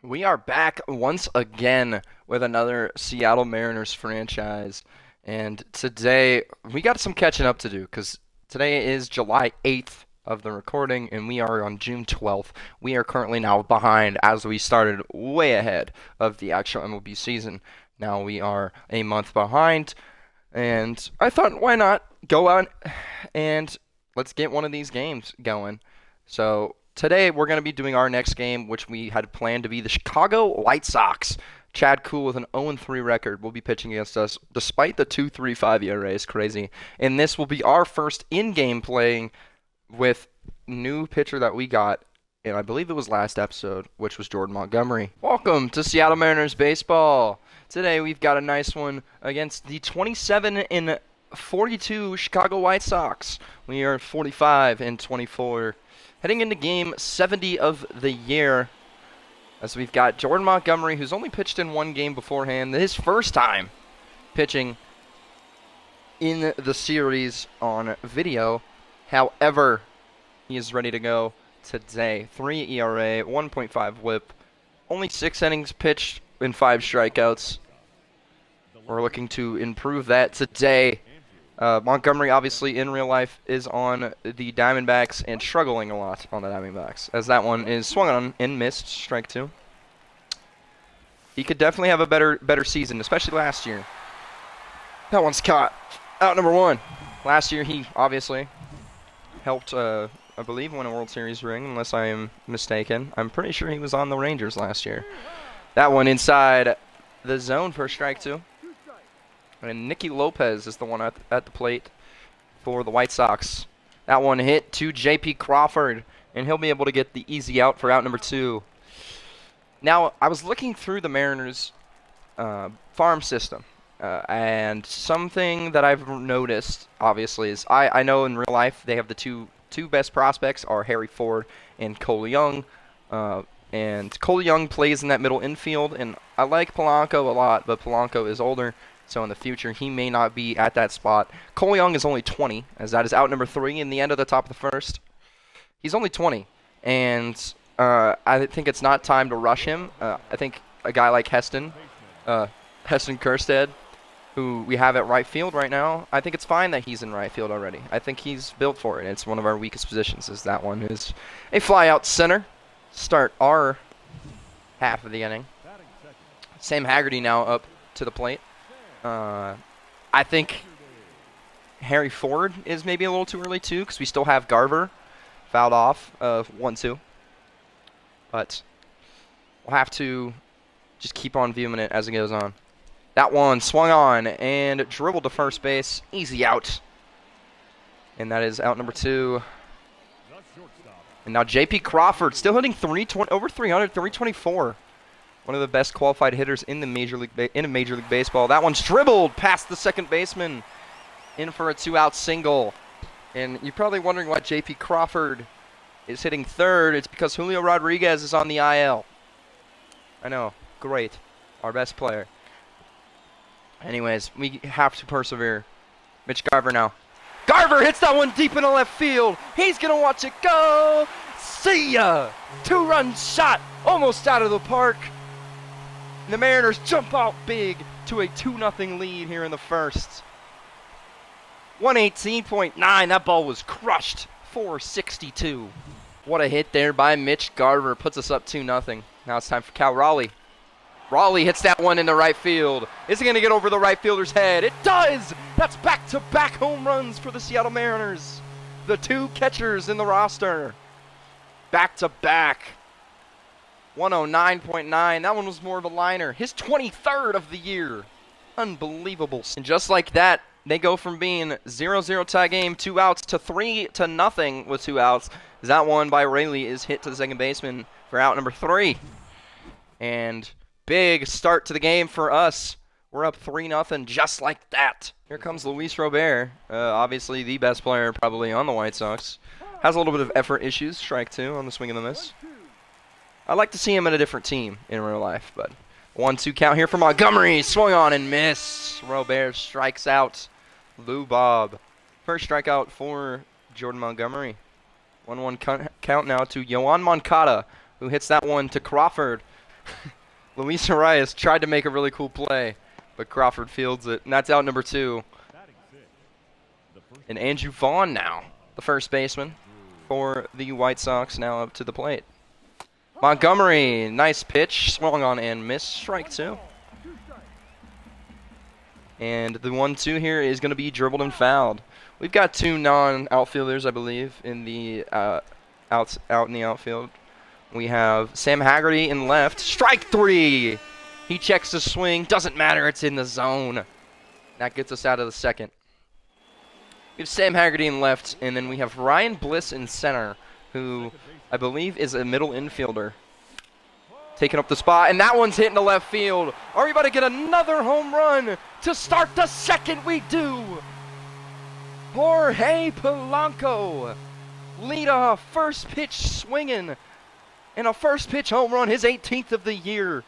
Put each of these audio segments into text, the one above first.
We are back once again with another Seattle Mariners franchise. And today we got some catching up to do because today is July 8th of the recording and we are on June 12th. We are currently now behind as we started way ahead of the actual MLB season. Now we are a month behind and I thought why not go out and let's get one of these games going. So today we're going to be doing our next game, which we had planned to be the Chicago White Sox. Chad Kuhl with an 0-3 record will be pitching against us, despite the 2.35 ERA is crazy. And this will be our first in-game playing with new pitcher that we got, and I believe it was last episode, which was Jordan Montgomery. Welcome to Seattle Mariners baseball. Today we've got a nice one against the 27-42 Chicago White Sox. We are 45-24. Heading into game 70 of the year, as we've got Jordan Montgomery, who's only pitched in one game beforehand, his first time pitching in the series on video. However, he is ready to go today. 3 ERA, 1.5 whip, only 6 innings pitched and 5 strikeouts. We're looking to improve that today. Montgomery, obviously, in real life, is on the Diamondbacks and struggling a lot on the Diamondbacks, as that one is swung on and missed, strike 2. He could definitely have a better season, especially last year. That one's caught. Out number 1. Last year, he obviously helped, I believe, win a World Series ring, unless I am mistaken. I'm pretty sure he was on the Rangers last year. That one inside the zone for strike 2. And Nicky Lopez is the one at the plate for the White Sox. That one hit to J.P. Crawford, and he'll be able to get the easy out for out number 2. Now, I was looking through the Mariners' farm system, and something that I've noticed, obviously, is I know in real life they have the two best prospects are Harry Ford and Cole Young. And Cole Young plays in that middle infield, and I like Polanco a lot, but Polanco is older. So in the future, he may not be at that spot. Cole Young is only 20, as that is out number 3 in the end of the top of the first. He's only 20, and I think it's not time to rush him. I think a guy like Heston Kjerstad, who we have at right field right now, I think it's fine that he's in right field already. I think he's built for it. It's one of our weakest positions, as that one is a fly out center. Start our half of the inning. Sam Haggerty now up to the plate. I think Harry Ford is maybe a little too early, too, because we still have Garver fouled off of 1-2. But we'll have to just keep on viewing it as it goes on. That one swung on and dribbled to first base. Easy out. And that is out number 2. And now J.P. Crawford still hitting over 300, 324. One of the best qualified hitters in the Major League Baseball. That one's dribbled past the second baseman, in for a 2-out single. And you're probably wondering why J.P. Crawford is hitting third. It's because Julio Rodriguez is on the IL. I know, great, our best player. Anyways, we have to persevere. Mitch Garver now. Garver hits that one deep in the left field. He's gonna watch it go. See ya! 2-run shot, almost out of the park. The Mariners jump out big to a 2-0 lead here in the first. 118.9. That ball was crushed. 462. What a hit there by Mitch Garver. Puts us up 2-0. Now it's time for Cal Raleigh. Raleigh hits that one into right field. Is it going to get over the right fielder's head? It does! That's back-to-back home runs for the Seattle Mariners. The 2 catchers in the roster. Back-to-back. 109.9. That one was more of a liner. His 23rd of the year. Unbelievable. And just like that, they go from being 0-0 tie game, 2 outs, to 3-0 with 2 outs. That one by Raleigh is hit to the second baseman for out number 3. And big start to the game for us. We're up 3-0 just like that. Here comes Luis Robert. Obviously the best player probably on the White Sox. Has a little bit of effort issues. Strike 2 on the swing and the miss. I'd like to see him at a different team in real life, but 1-2 count here for Montgomery. Swung on and missed. Robert strikes out Lou Bob. First strikeout for Jordan Montgomery. 1-1 count now to Yoan Moncada, who hits that one to Crawford. Luis Arias tried to make a really cool play, but Crawford fields it, and that's out number 2. And Andrew Vaughn now, the first baseman for the White Sox, now up to the plate. Montgomery, nice pitch, swung on and missed, strike 2. And the 1-2 here is going to be dribbled and fouled. We've got 2 non-outfielders, I believe, in the out in the outfield. We have Sam Haggerty in left. Strike 3! He checks the swing. Doesn't matter. It's in the zone. That gets us out of the second. We have Sam Haggerty in left, and then we have Ryan Bliss in center, who I believe is a middle infielder. Taking up the spot, and that one's hitting the left field. Are we about to get another home run to start the second? We do. Jorge Polanco, leadoff, first pitch swinging, and a first pitch home run, his 18th of the year.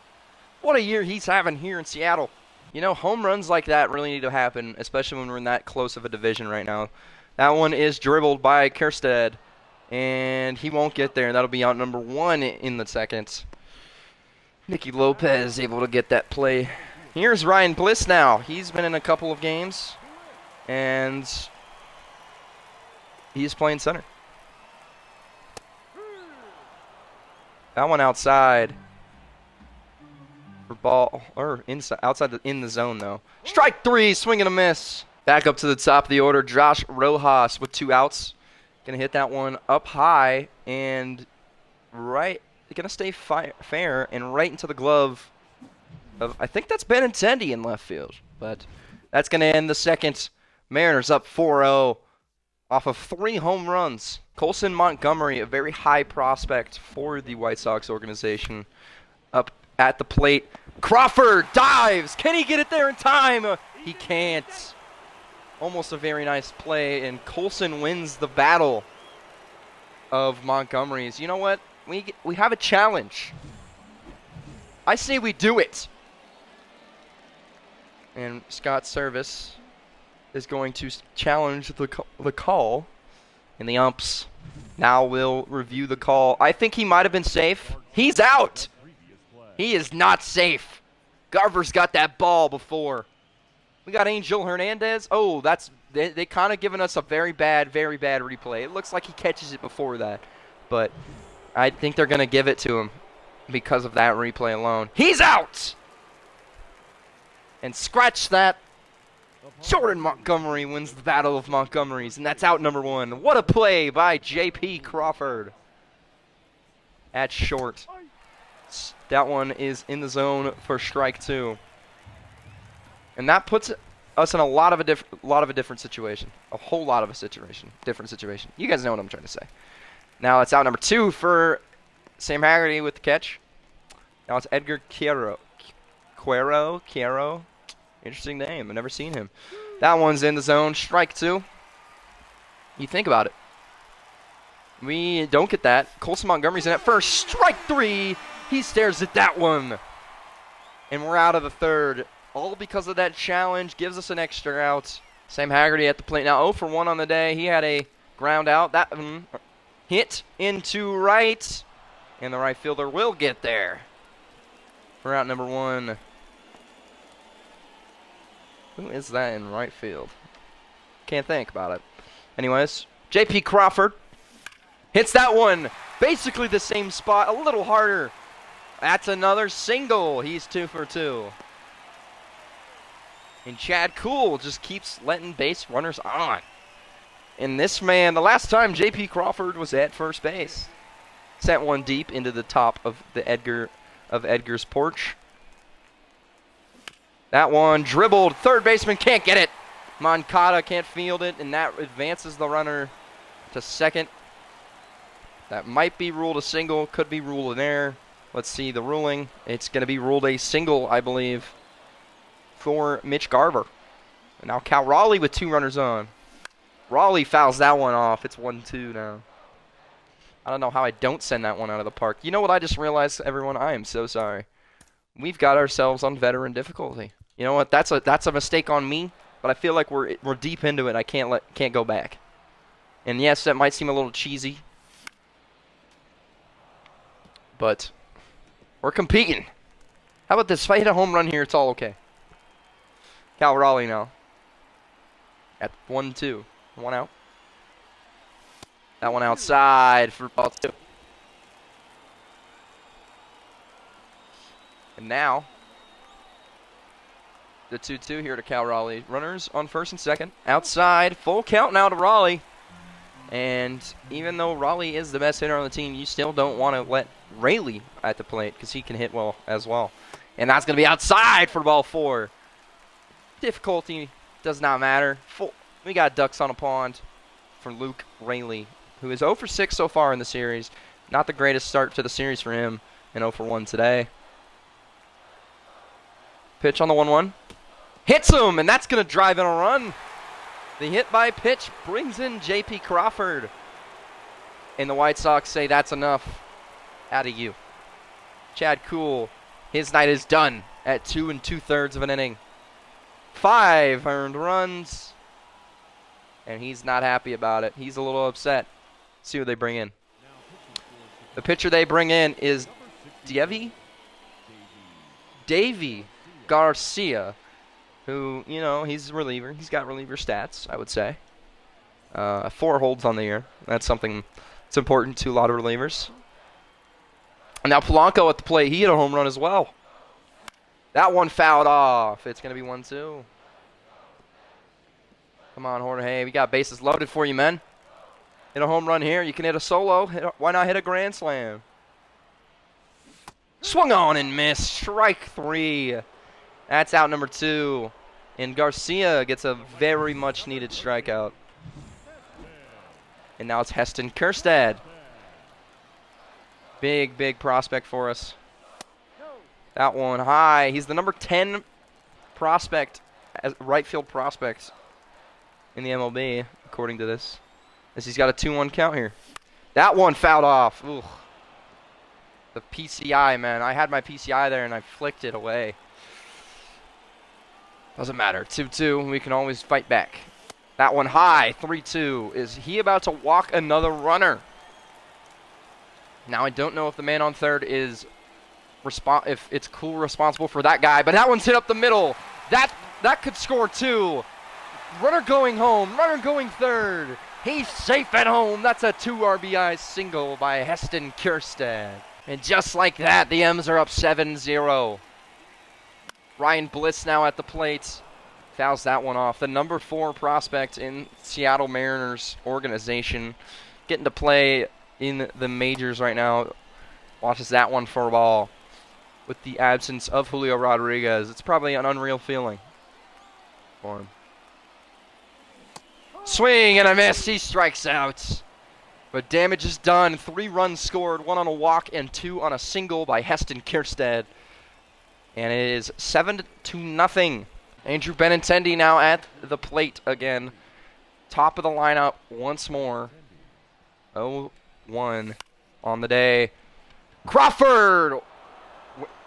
What a year he's having here in Seattle. You know, home runs like that really need to happen, especially when we're in that close of a division right now. That one is dribbled by Kjerstad, and he won't get there. That'll be out number 1 in the second. Nicky Lopez able to get that play. Here's Ryan Bliss now. He's been in a couple of games, and he's playing center. That one outside for ball, or inside, outside in the zone though. Strike 3, swing and a miss. Back up to the top of the order, Josh Rojas with 2 outs. Gonna hit that one up high and right. Gonna stay fair and right into the glove of, I think that's Benintendi in left field, but that's gonna end the second. Mariners up 4-0 off of 3 home runs. Colson Montgomery, a very high prospect for the White Sox organization, up at the plate. Crawford dives. Can he get it there in time? He can't. Almost a very nice play, and Colson wins the battle of Montgomery's. You know what? We have a challenge. I say we do it. And Scott Service is going to challenge the call, and the umps now will review the call. I think he might have been safe. He's out. He is not safe. Garver's got that ball before. We got Angel Hernandez. Oh, they kind of given us a very bad replay. It looks like he catches it before that, but I think they're going to give it to him because of that replay alone. He's out! And scratch that. Jordan Montgomery wins the battle of Montgomerys, and that's out number 1. What a play by J.P. Crawford at short. That one is in the zone for strike 2. And that puts us in a lot of a different situation. A whole lot of a situation. Different situation. You guys know what I'm trying to say. Now it's out number 2 for Sam Haggerty with the catch. Now it's Edgar Quero. Interesting name. I've never seen him. That one's in the zone. Strike 2. You think about it. We don't get that. Colson Montgomery's in at first. Strike 3. He stares at that one. And we're out of the third. All because of that challenge. Gives us an extra out. Sam Haggerty at the plate now. 0 for 1 on the day. He had a ground out. That hit into right. And the right fielder will get there. We're out number 1. Who is that in right field? Can't think about it. Anyways, J.P. Crawford hits that one. Basically the same spot, a little harder. That's another single. He's 2 for 2. And Chad Kuhl just keeps letting base runners on. And this man, the last time J.P. Crawford was at first base, sent one deep into the top of the Edgar's porch. That one dribbled. Third baseman can't get it. Moncada can't field it, and that advances the runner to second. That might be ruled a single, could be ruled an error. Let's see the ruling. It's going to be ruled a single, I believe, for Mitch Garver. And now Cal Raleigh with 2 runners on. Raleigh fouls that one off. It's 1-2 now. I don't know how I don't send that one out of the park. You know what I just realized, everyone? I am so sorry. We've got ourselves on veteran difficulty. You know what? That's a mistake on me, but I feel like we're deep into it. I can't go back. And yes, that might seem a little cheesy, but We're competing. How about this? If I hit a home run here, it's all okay. Cal Raleigh now. At 1-2. 1 out. That one outside for ball 2. And now, the 2-2 here to Cal Raleigh. Runners on first and second. Outside. Full count now to Raleigh. And even though Raleigh is the best hitter on the team, you still don't want to let Rayleigh at the plate because he can hit well as well. And that's going to be outside for ball 4. Difficulty does not matter. We got ducks on a pond for Luke Rayleigh, who is 0 for 6 so far in the series. Not the greatest start to the series for him, and 0 for 1 today. Pitch on the 1-1. Hits him, and that's going to drive in a run. The hit by pitch brings in J.P. Crawford. And the White Sox say that's enough out of you. Chad Kuhl, his night is done at 2 2/3 of an inning. 5 earned runs. And he's not happy about it. He's a little upset. See what they bring in. The pitcher they bring in is Davey Garcia, who, you know, he's a reliever. He's got reliever stats, I would say. 4 holds on the year. That's something that's important to a lot of relievers. And now Polanco at the plate. He hit a home run as well. That one fouled off. It's going to be 1-2. Come on, Jorge. We got bases loaded for you, men. Hit a home run here. You can hit a solo. Why not hit a grand slam? Swung on and missed. Strike 3. That's out number 2. And Garcia gets a very much needed strikeout. And now it's Heston Kjerstad. Big, big prospect for us. That one high. He's the number 10 prospect, right field prospect in the MLB, according to this. As he's got a 2-1 count here. That one fouled off. Ooh. The PCI, man. I had my PCI there and I flicked it away. Doesn't matter. 2-2. We can always fight back. That one high. 3-2. Is he about to walk another runner? Now I don't know if the man on third is if it's Cool responsible for that guy, but that one's hit up the middle. That could score 2. Runner going home. Runner going third. He's safe at home. That's a 2 RBI single by Heston Kjerstad. And just like that, the M's are up 7-0. Ryan Bliss now at the plate. Fouls that one off. The number 4 prospect in Seattle Mariners organization. Getting to play in the majors right now. Watches that one for a ball. With the absence of Julio Rodriguez, it's probably an unreal feeling for him. Swing and a miss. He strikes out. But damage is done. 3 runs scored. 1 on a walk and 2 on a single by Heston Kjerstad. And it is 7-0. Andrew Benintendi now at the plate again. Top of the lineup once more. 0-1 on the day. Crawford!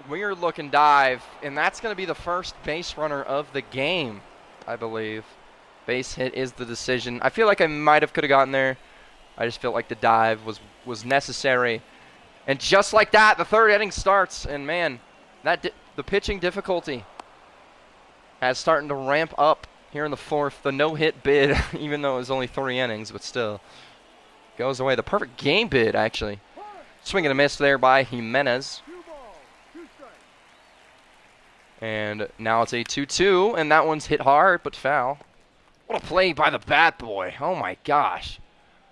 Weird looking dive. And that's going to be the first base runner of the game, I believe. Base hit is the decision. I feel like I could have gotten there. I just felt like the dive was necessary. And just like that, the 3rd inning starts. And man, the pitching difficulty has starting to ramp up here in the 4th. The no-hit bid, even though it was only 3 innings, but still goes away. The perfect game bid, actually. Swing and a miss there by Jimenez. And now it's a 2-2, and that one's hit hard but foul. What a play by the bat boy. Oh, my gosh.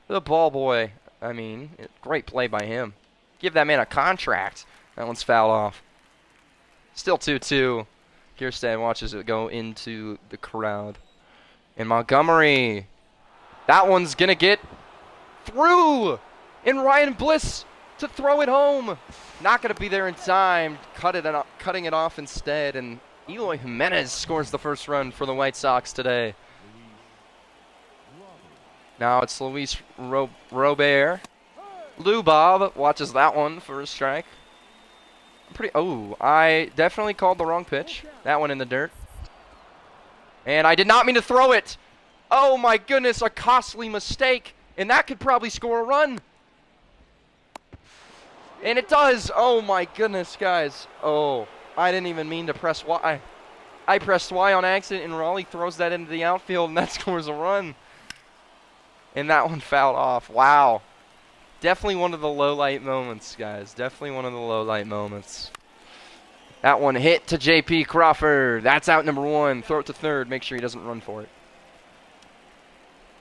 The ball boy, I mean, great play by him. Give that man a contract. That one's fouled off. Still 2-2. Kjerstad watches it go into the crowd. And Montgomery. That one's going to get through. And Ryan Bliss to throw it home. Not going to be there in time. Cutting it off instead. And Eloy Jimenez scores the first run for the White Sox today. Now it's Luis Robert. Lou Bob watches that one for a strike. I definitely called the wrong pitch. That one in the dirt. And I did not mean to throw it. Oh my goodness, a costly mistake. And that could probably score a run. And it does. Oh, my goodness, guys. Oh, I didn't even mean to press Y. I pressed Y on accident, and Raleigh throws that into the outfield, and that scores a run. And that one fouled off. Wow. Definitely one of the low-light moments, guys. Definitely one of the low-light moments. That one hit to J.P. Crawford. That's out number 1. Throw it to third. Make sure he doesn't run for it.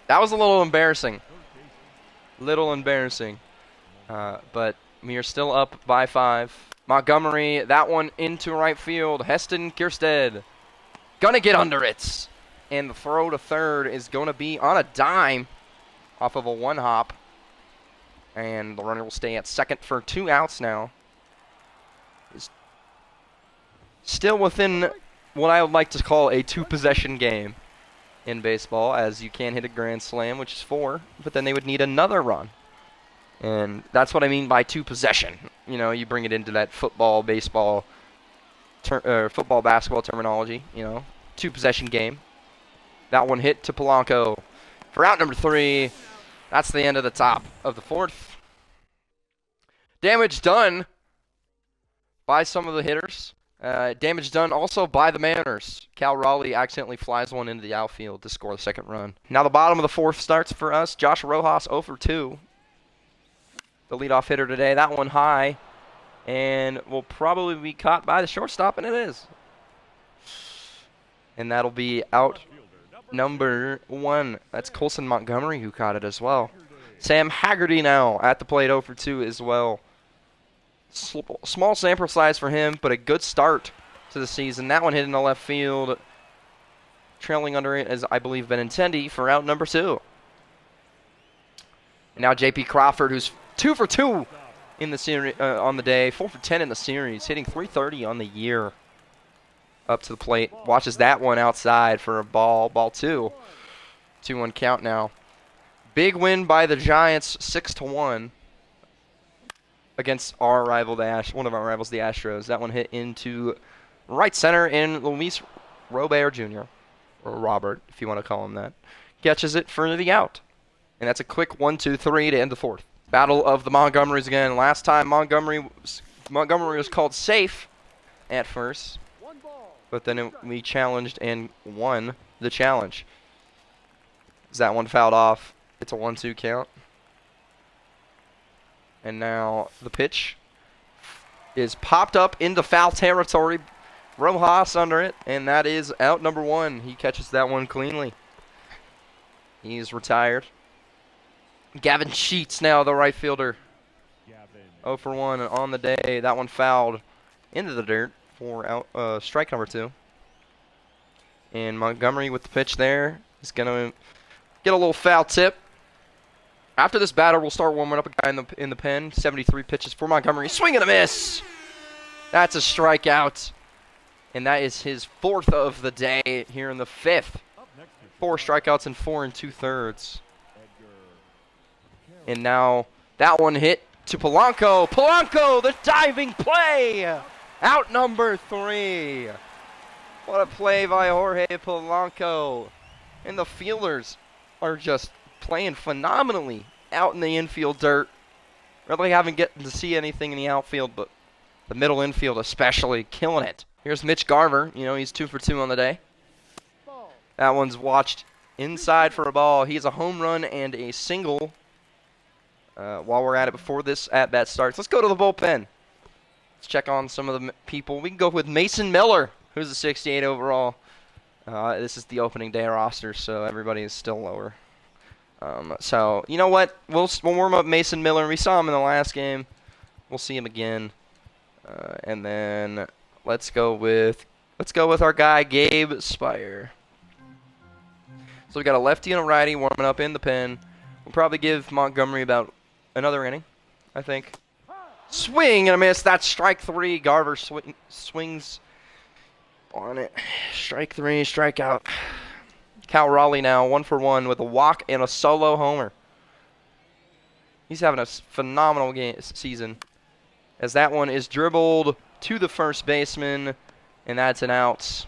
That was a little embarrassing. Little embarrassing. But we are still up by 5. Montgomery, that one into right field. Heston Kierstead. Gonna get under it. And the throw to third is going to be on a dime off of a one-hop. And the runner will stay at second for 2 outs now. Is still within what I would like to call a 2-possession game in baseball, as you can hit a grand slam, which is 4, but then they would need another run. And that's what I mean by 2-possession. You know, you bring it into that football, baseball, football, basketball terminology, you know, 2-possession game. That one hit to Polanco for out number 3. That's the end of the top of the 4th. Damage done by some of the hitters. Damage done also by the Mariners. Cal Raleigh accidentally flies one into the outfield to score the second run. Now the bottom of the 4th starts for us. Josh Rojas 0 for 2. The leadoff hitter today. That one high. And will probably be caught by the shortstop, and it is. And that'll be out number 1. That's Colson Montgomery who caught it as well. Sam Haggerty now at the plate 0 for 2 as well. Small sample size for him, but a good start to the season. That one hit in the left field. Trailing under it is, I believe, Benintendi for out number 2. And now J.P. Crawford, who's 2 for 2 in the series on the day, 4 for 10 in the series, hitting .330 on the year. Up to the plate, watches that one outside for a ball 2. 2-1 count now. Big win by the Giants, 6-1 against our rival, one of our rivals, the Astros. That one hit into right center, and Luis Robert Jr., or Robert, if you want to call him that, catches it for the out. And that's a quick 1-2-3 to end the 4th. Battle of the Montgomerys again. Last time Montgomery was called safe at first. But then we challenged and won the challenge. Is that one fouled off? It's a 1-2 count. And now the pitch is popped up into foul territory. Rojas under it, and that is out number 1. He catches that one cleanly. He's retired. Gavin Sheets now, the right fielder. 0 for 1 on the day. That one fouled into the dirt. For out, strike number 2. And Montgomery with the pitch there is going to get a little foul tip. After this batter, we'll start warming up a guy in the pen. 73 pitches for Montgomery. Swing and a miss. That's a strikeout. And that is his 4th of the day here in the 5th. 4 strikeouts and 4 2/3. And now that one hit to Polanco. Polanco, the diving play. Out number 3. What a play by Jorge Polanco. And the fielders are just playing phenomenally out in the infield dirt. Really haven't gotten to see anything in the outfield, but the middle infield especially killing it. Here's Mitch Garver. You know, he's 2 for 2 on the day. That one's watched inside for a ball. He has a home run and a single while we're at it before this at-bat starts. Let's go to the bullpen. Let's check on some of the people. We can go with Mason Miller, who's a 68 overall. This is the opening day roster, so everybody is still lower. So you know what? We'll warm up Mason Miller. We saw him in the last game. We'll see him again, and then let's go with our guy Gabe Spire. So we got a lefty and a righty warming up in the pen. We'll probably give Montgomery about another inning, I think. Swing and a miss. That's strike 3. Garver swings on it. Strike 3, strikeout. Cal Raleigh now 1 for 1 with a walk and a solo homer. He's having a phenomenal season, as that one is dribbled to the first baseman, and that's an out.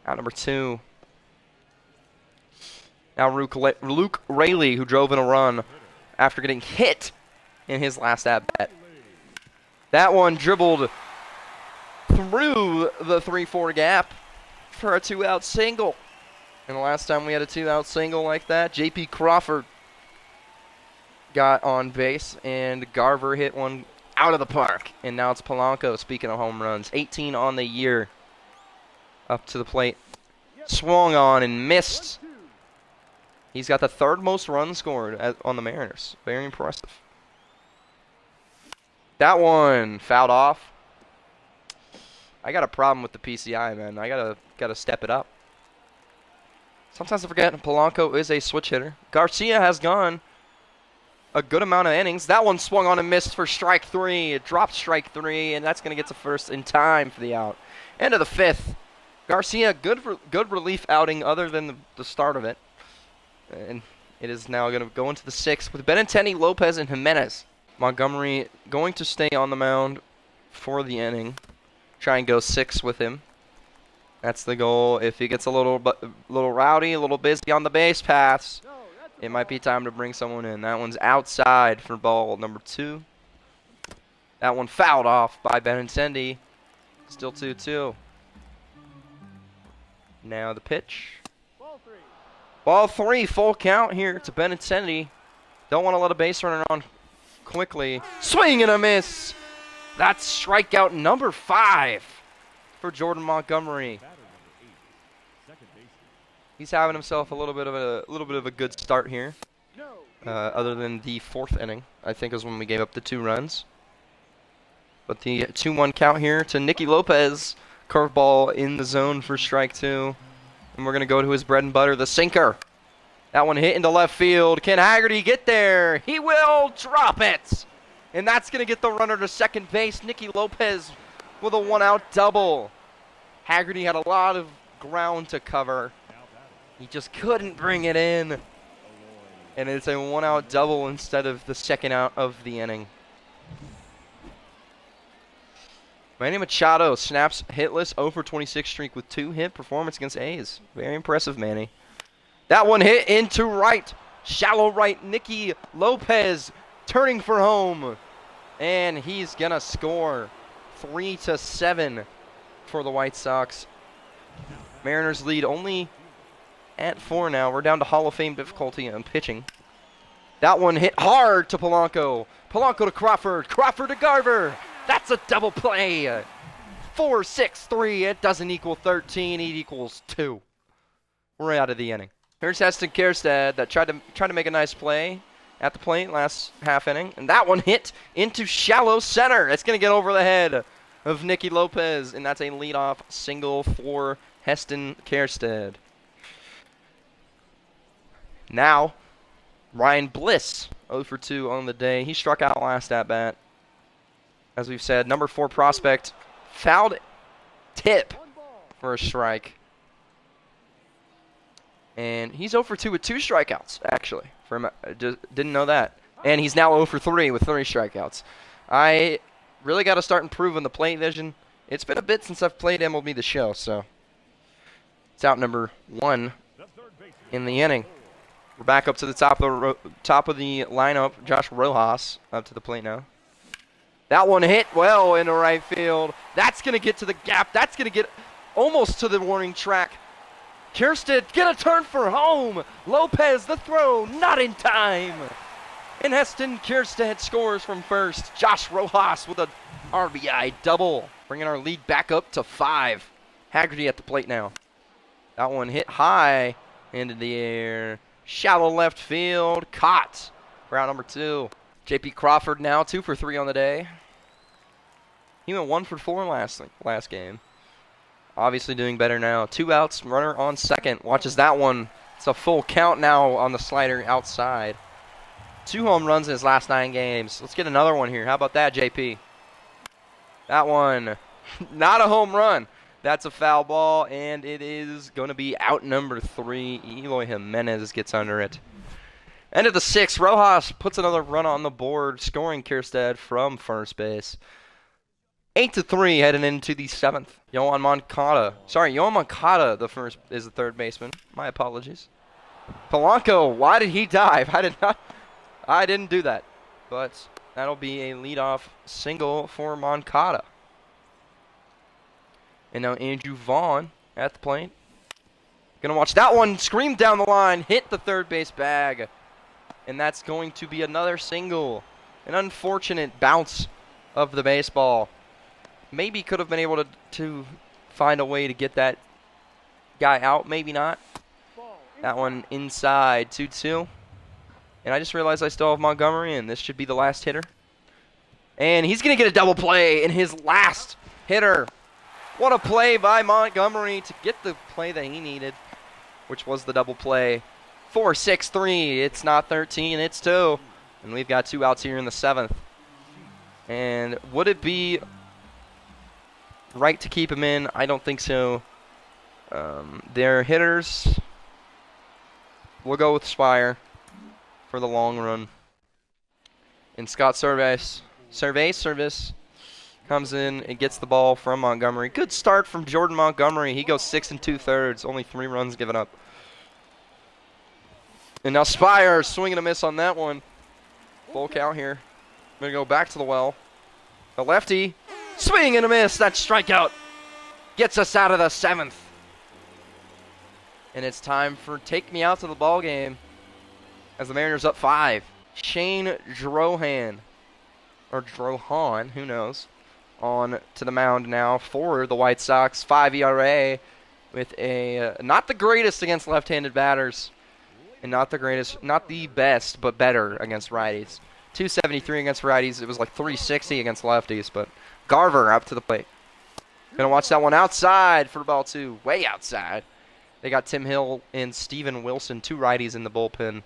Out number 2. Now Luke Raley, who drove in a run after getting hit in his last at-bat. That one dribbled through the 3-4 gap for a 2-out single. And the last time we had a 2-out single like that, J.P. Crawford got on base, and Garver hit one out of the park. And now it's Polanco, speaking of home runs. 18 on the year. Up to the plate. Swung on and missed. He's got the third most runs scored on the Mariners. Very impressive. That one fouled off. I got a problem with the PCI, man. I gotta step it up. Sometimes I forget Polanco is a switch hitter. Garcia has gone a good amount of innings. That one swung on and missed for strike 3. It dropped strike 3, and that's going to get to first in time for the out. End of the 5th. Garcia, good relief outing other than the start of it. And it is now going to go into the 6th with Benintendi, Lopez, and Jimenez. Montgomery going to stay on the mound for the inning. Try and go 6 with him. That's the goal. If he gets a little rowdy, a little busy on the base paths, it might be time to bring someone in. That one's outside for ball number 2. That one fouled off by Benintendi. Still 2-2. Now the pitch. Ball 3, full count here to Benintendi. Don't want to let a base runner on quickly. Swing and a miss. That's strikeout number 5 for Jordan Montgomery. He's having himself a little bit of a good start here. Other than the 4th inning, I think is when we gave up the 2 runs. But the 2-1 count here to Nicky Lopez. Curveball in the zone for strike 2. And we're going to go to his bread and butter, the sinker. That one hit into left field. Can Haggerty get there? He will drop it. And that's going to get the runner to second base. Nicky Lopez with a 1-out double. Haggerty had a lot of ground to cover. He just couldn't bring it in. And it's a 1-out double instead of the second out of the inning. Manny Machado snaps hitless 0-for-26 streak with 2-hit performance against A's. Very impressive, Manny. That one hit into right. Shallow right. Nicky Lopez turning for home. And he's going to score 3-7 for the White Sox. Mariners lead only at 4 now. We're down to Hall of Fame difficulty on pitching. That one hit hard to Polanco. Polanco to Crawford. Crawford to Garver. That's a double play. 4-6-3. It doesn't equal 13. It equals 2. We're out of the inning. Here's Heston Kjerstad that tried to make a nice play at the plate last half inning. And that one hit into shallow center. It's going to get over the head of Nicky Lopez. And that's a leadoff single for Heston Kjerstad. Now, Ryan Bliss, 0-for-2 on the day. He struck out last at bat. As we've said, number 4 prospect, fouled tip for a strike. And he's 0-for-2 with 2 strikeouts, actually. Didn't know that. And he's now 0-for-3 with 3 strikeouts. I really got to start improving the plate vision. It's been a bit since I've played MLB The Show, so it's out number 1 in the inning. We're back up to the top of the lineup. Josh Rojas up to the plate now. That one hit well into right field. That's going to get to the gap. That's going to get almost to the warning track. Kjerstad get a turn for home. Lopez the throw, not in time. And Heston Kjerstad scores from first. Josh Rojas with an RBI double, bringing our lead back up to 5. Haggerty at the plate now. That one hit high into the air. Shallow left field. Caught for out number 2. J.P. Crawford now 2-for-3 on the day. He went 1-for-4 last game. Obviously doing better now. 2 outs, runner on second. Watches that one. It's a full count now on the slider outside. 2 home runs in his last 9 games. Let's get another one here. How about that, JP? That one, not a home run. That's a foul ball, and it is going to be out number 3. Eloy Jimenez gets under it. End of the 6th, Rojas puts another run on the board, scoring Kjerstad from first base. 8-3 heading into the 7th. Yohan Moncada, is the third baseman. My apologies. Polanco, why did he dive? I didn't do that. But That'll be a leadoff single for Moncada. And now Andrew Vaughn at the plate. Gonna watch that one scream down the line, hit the third base bag. And that's going to be another single. An unfortunate bounce of the baseball. Maybe could have been able to find a way to get that guy out. Maybe not. That one inside, 2-2. And I just realized I still have Montgomery, and this should be the last hitter. And he's going to get a double play in his last hitter. What a play by Montgomery to get the play that he needed, which was the double play. 4-6-3. It's not 13, it's 2. And we've got 2 outs here in the 7th. And would it be right to keep him in? I don't think so. Their hitters, we'll go with Spire for the long run. And Scott Service comes in and gets the ball from Montgomery. Good start from Jordan Montgomery. He goes 6 2/3, only 3 runs given up. And now Spire swing and a miss on that one. Full count here. We're going to go back to the well. The lefty, swing and a miss. That strikeout gets us out of the 7th. And it's time for take me out to the ball game as the Mariners up 5. Shane Drohan, or Drohan, who knows, on to the mound now for the White Sox. 5 ERA with a not the greatest against left-handed batters, and not the best, but better against righties. 273 against righties. It was like 360 against lefties, but Garver up to the plate. Gonna watch that one outside for ball 2, way outside. They got Tim Hill and Steven Wilson, 2 righties in the bullpen,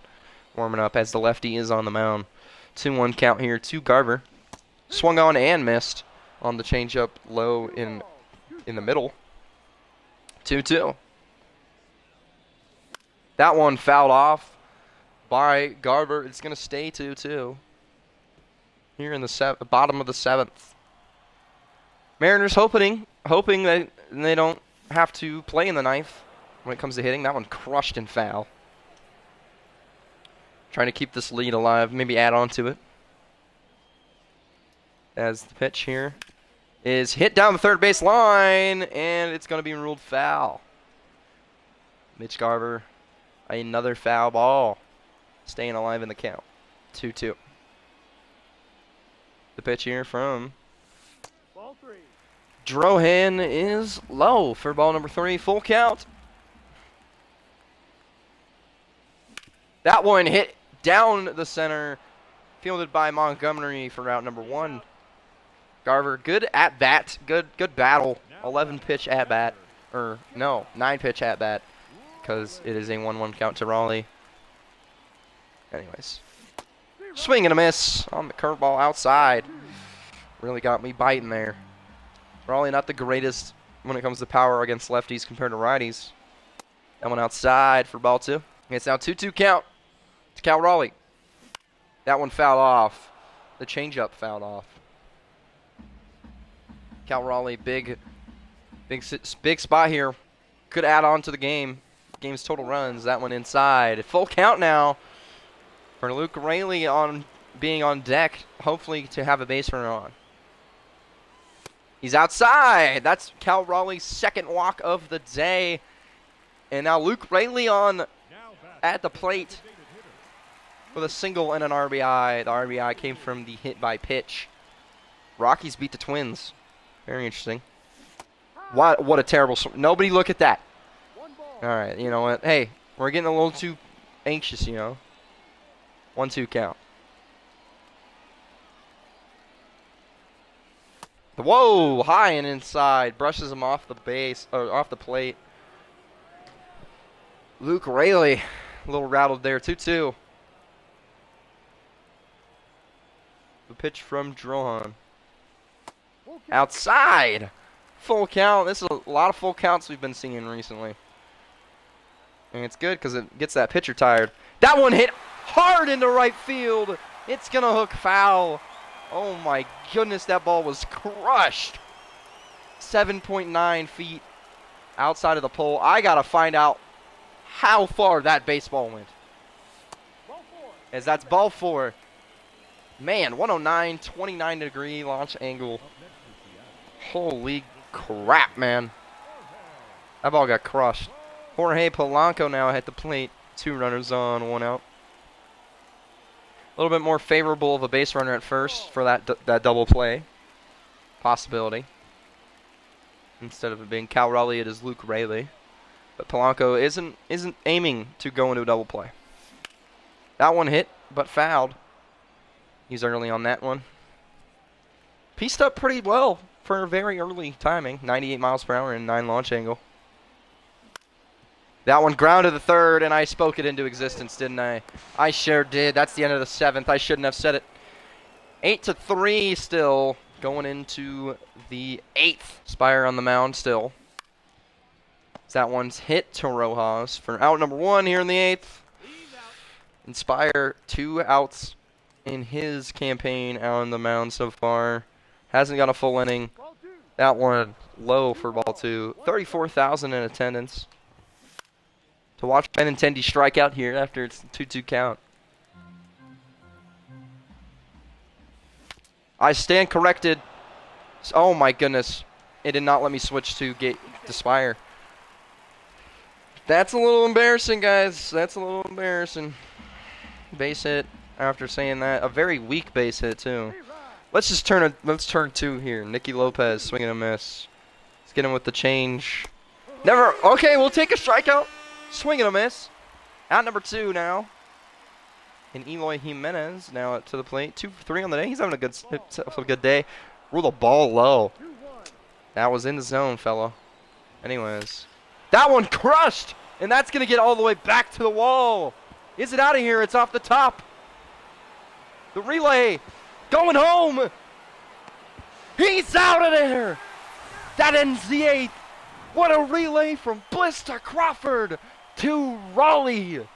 warming up as the lefty is on the mound. 2-1 count here to Garver. Swung on and missed on the changeup low in the middle. 2-2. That one fouled off by Garver. It's going to stay 2-2 here in the bottom of the 7th. Mariners hoping that they don't have to play in the 9th when it comes to hitting. That one crushed and foul. Trying to keep this lead alive, maybe add on to it. As the pitch here is hit down the third base line, and it's going to be ruled foul. Mitch Garver, another foul ball, staying alive in the count. 2-2. The pitch here from Drohan is low for ball number 3. Full count. That one hit down the center, fielded by Montgomery for route number 1. Garver, good at bat, good battle. 11 pitch at bat, or no, 9 pitch at bat, because it is a 1-1 count to Raleigh. Anyways, swing and a miss on the curveball outside. Really got me biting there. Raleigh not the greatest when it comes to power against lefties compared to righties. That one outside for ball 2. It's now 2-2 count to Cal Raleigh. That one fouled off. The changeup fouled off. Cal Raleigh, big spot here. Could add on to the game's total runs. That one inside. Full count now for Luke Raley being on deck, hopefully to have a base runner on. He's outside. That's Cal Raleigh's 2nd walk of the day. And now Luke Raley on at the plate with a single and an RBI. The RBI came from the hit by pitch. Rockies beat the Twins. Very interesting. What a terrible swing. Nobody look at that. All right, you know what? Hey, we're getting a little too anxious, you know. 1-2 count. Whoa, high and inside. Brushes him off the base, or off the plate. Luke Raley, a little rattled there. 2-2. The pitch from Drohan. Outside. Full count. This is a lot of full counts we've been seeing recently. And it's good because it gets that pitcher tired. That one hit hard into right field. It's going to hook foul. Oh my goodness, that ball was crushed. 7.9 feet outside of the pole. I got to find out how far that baseball went. As that's ball 4. Man, 109, 29-degree launch angle. Holy crap, man. That ball got crushed. Jorge Polanco now at the plate. 2 runners on, 1 out. A little bit more favorable of a base runner at first for that double play possibility. Instead of it being Cal Raleigh, it is Luke Raley. But Polanco isn't aiming to go into a double play. That one hit, but fouled. He's early on that one. Pieced up pretty well for very early timing. 98 miles per hour and 9 launch angle. That one grounded the third, and I spoke it into existence, didn't I? I sure did. That's the end of the 7th. I shouldn't have said it. 8-3 still, going into the 8th. Spire on the mound still. That one's hit to Rojas for out number 1 here in the 8th. Inspire 2 outs in his campaign out on the mound so far. Hasn't got a full inning. That one low for ball 2. 34,000 in attendance. To watch Benintendi strike out here after its 2-2 count. I stand corrected. Oh my goodness. It did not let me switch to Spire. That's a little embarrassing, guys. That's a little embarrassing. Base hit after saying that. A very weak base hit, too. Let's turn 2 here. Nicky Lopez swinging a miss. Let's get him with the change. Never. Okay, we'll take a strikeout. Swing and a miss. Out number 2 now. And Eloy Jimenez now to the plate. 2 for 3 on the day. He's having a good day. Rule the ball low. That was in the zone, fella. Anyways. That one crushed. And that's going to get all the way back to the wall. Is it out of here? It's off the top. The relay. Going home. He's out of there. That ends the 8th. What a relay from Bliss to Crawford to Raleigh.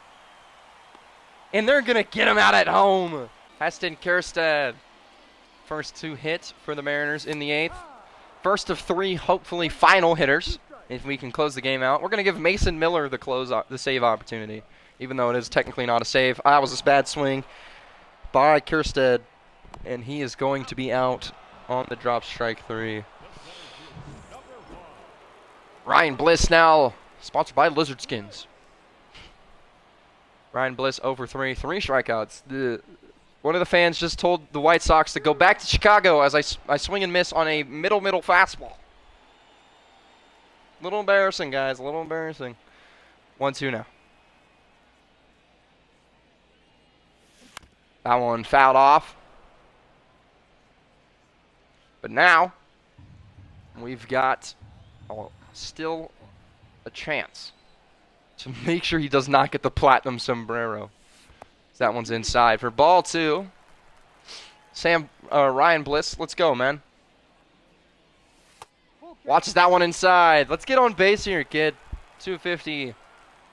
And they're going to get him out at home. Heston Kjerstad. First 2 hits for the Mariners in the 8th. First of 3, hopefully, final hitters. If we can close the game out. We're going to give Mason Miller the save opportunity. Even though it is technically not a save. That was a bad swing by Kjerstad. And he is going to be out on the drop strike 3. Ryan Bliss now, sponsored by Lizard Skins. Ryan Bliss 0 for 3, 3 strikeouts. One of the fans just told the White Sox to go back to Chicago as I swing and miss on a middle fastball. Little embarrassing, guys, a little embarrassing. 1-2 now. That one fouled off. But now, we've got still a chance to make sure he does not get the platinum sombrero. That one's inside for ball 2. Ryan Bliss, let's go, man. Watches that one inside. Let's get on base here, kid. 250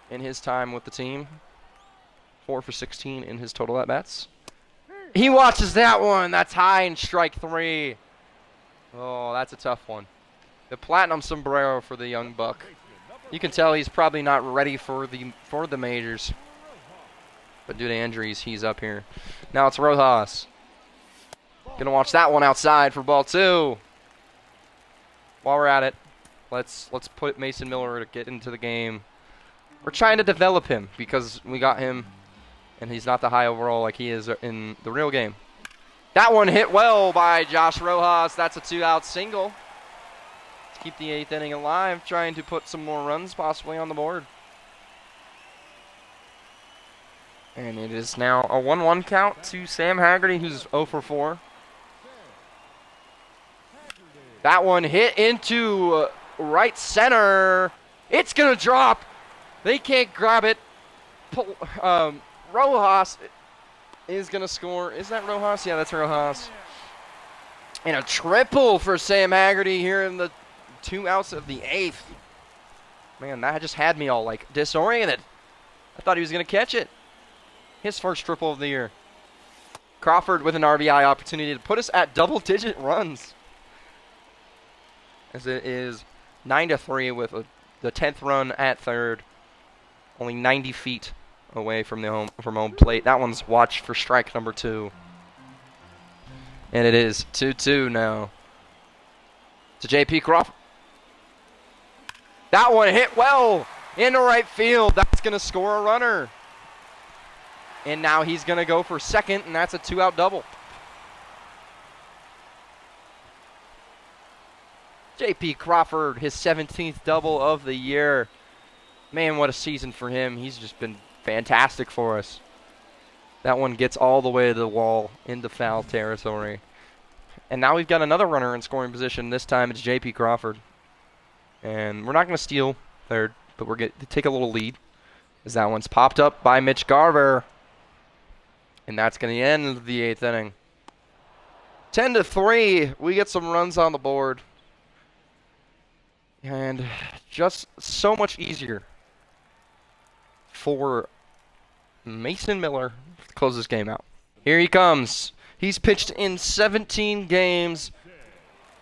in his time with the team. 4 for 16 in his total at-bats. He watches that one. That's high in strike 3. Oh, that's a tough one. The platinum sombrero for the young buck. You can tell he's probably not ready for the majors. But due to injuries, he's up here. Now it's Rojas. Gonna watch that one outside for ball 2. While we're at it, let's put Mason Miller to get into the game. We're trying to develop him because we got him, and he's not the high overall like he is in the real game. That one hit well by Josh Rojas. That's a 2-out single. Let's keep the 8th inning alive, trying to put some more runs possibly on the board. And it is now a 1-1 count to Sam Haggerty, who's 0 for 4. That one hit into right center. It's going to drop. They can't grab it. Rojas is going to score. Is that Rojas? Yeah, that's Rojas. And a triple for Sam Haggerty here in the 2 outs of the 8th. Man, that just had me all like disoriented. I thought he was going to catch it. His first triple of the year. Crawford with an RBI opportunity to put us at double-digit runs. As it is 9-3 with the 10th run at third. Only 90 feet away from home plate. That one's watched for strike number 2. And it is 2-2 now. To J.P. Crawford. That one hit well into right field. That's going to score a runner. And now he's going to go for second, and that's a 2-out double. J.P. Crawford, his 17th double of the year. Man, what a season for him. He's just been fantastic for us. That one gets all the way to the wall into foul territory. And now we've got another runner in scoring position. This time it's J.P. Crawford. And we're not going to steal third, but we're going to take a little lead. As that one's popped up by Mitch Garver. And that's going to end the 8th inning. 10-3, we get some runs on the board. And just so much easier for Mason Miller to close this game out. Here he comes. He's pitched in 17 games,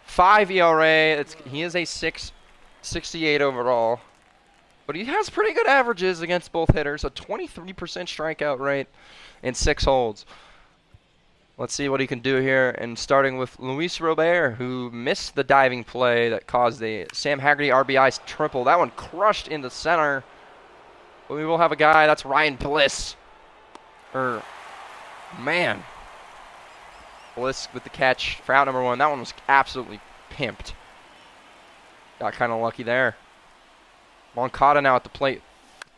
5 ERA. He is a 6.68 overall. But he has pretty good averages against both hitters, a 23% strikeout rate and 6 holds. Let's see what he can do here. And starting with Luis Robert, who missed the diving play that caused the Sam Haggerty RBI triple. That one crushed into center. But we will have a guy, that's Ryan Bliss. Man. Bliss with the catch for out number 1. That one was absolutely pimped. Got kind of lucky there. Moncada now at the plate.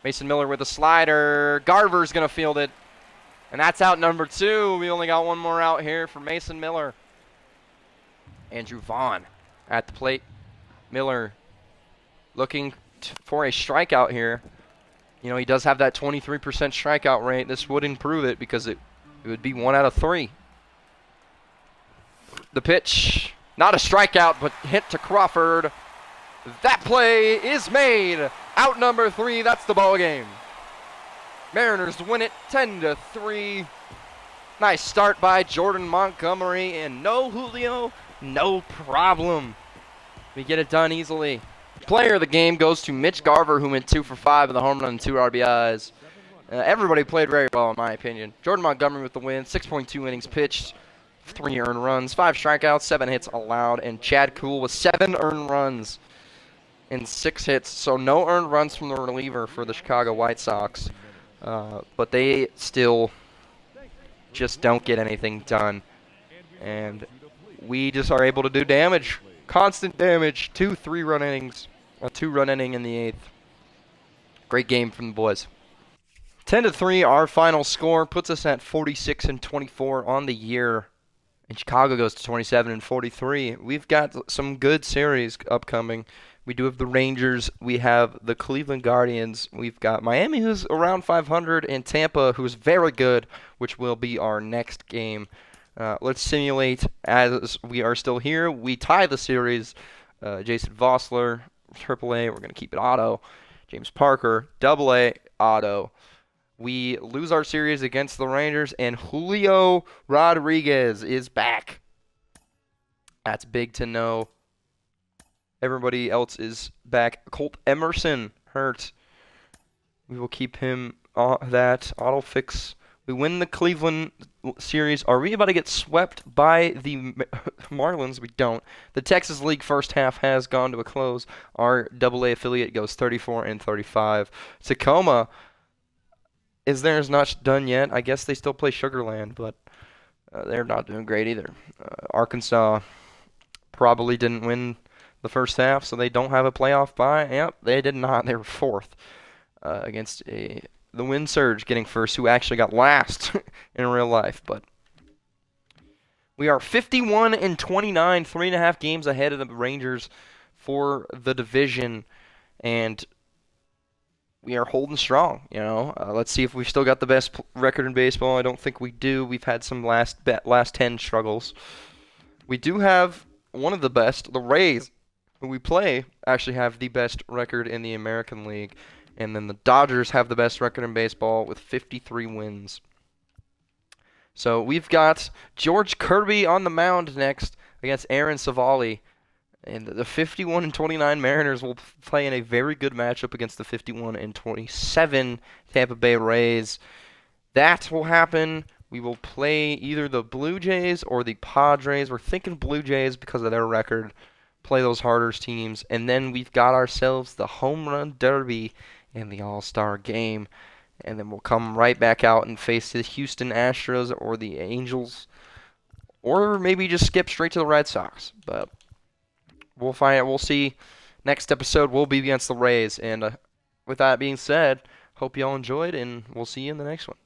Mason Miller with a slider. Garver's going to field it. And that's out number 2. We only got one more out here for Mason Miller. Andrew Vaughn at the plate. Miller looking for a strikeout here. You know, he does have that 23% strikeout rate. This would improve it because it would be 1 out of 3. The pitch, not a strikeout, but hit to Crawford. That play is made. Out number 3, that's the ball game. Mariners win it 10-3. Nice start by Jordan Montgomery, and no Julio, no problem. We get it done easily. Player of the game goes to Mitch Garver, who went 2 for 5 with a home run and 2 RBIs. Everybody played very well, in my opinion. Jordan Montgomery with the win, 6.2 innings pitched, 3 earned runs, 5 strikeouts, 7 hits allowed, and Chad Kuhl with 7 earned runs and 6 hits. So no earned runs from the reliever for the Chicago White Sox. But they still just don't get anything done. And we just are able to do damage. Constant damage. 2 3-run innings. A 2-run inning in the 8th. Great game from the boys. 10-3, our final score puts us at 46-24 on the year. And Chicago goes to 27-43. We've got some good series upcoming. We do have the Rangers. We have the Cleveland Guardians. We've got Miami, who's around 500, and Tampa, who's very good, which will be our next game. Let's simulate as we are still here. We tie the series. Jason Vossler, AAA. We're going to keep it auto. James Parker, AA, auto. We lose our series against the Rangers, and Julio Rodriguez is back. That's big to know. Everybody else is back. Colt Emerson hurt. We will keep him on that. Auto fix. We win the Cleveland series. Are we about to get swept by the Marlins? We don't. The Texas League first half has gone to a close. Our AA affiliate goes 34-35. Tacoma is theirs not done yet. I guess they still play Sugarland, but they're not doing great either. Arkansas probably didn't win the first half, so they don't have a playoff bye. Yep, they did not. They were 4th against the Wind Surge getting first, who actually got last in real life. But we are 51-29, 3.5 games ahead of the Rangers for the division, and we are holding strong. You know, let's see if we've still got the best record in baseball. I don't think we do. We've had some last 10 struggles. We do have one of the best, the Rays, who we play, actually have the best record in the American League. And then the Dodgers have the best record in baseball with 53 wins. So we've got George Kirby on the mound next against Aaron Savali. And the 51-29 Mariners will play in a very good matchup against the 51-27 Tampa Bay Rays. That will happen We will play either the Blue Jays or the Padres. We're thinking Blue Jays because of their record. Play those harder teams. And then we've got ourselves the Home Run Derby in the All-Star Game. And then we'll come right back out and face the Houston Astros or the Angels. Or maybe just skip straight to the Red Sox. But we'll find out. We'll see. Next episode will be against the Rays. And with that being said, hope you all enjoyed, and we'll see you in the next one.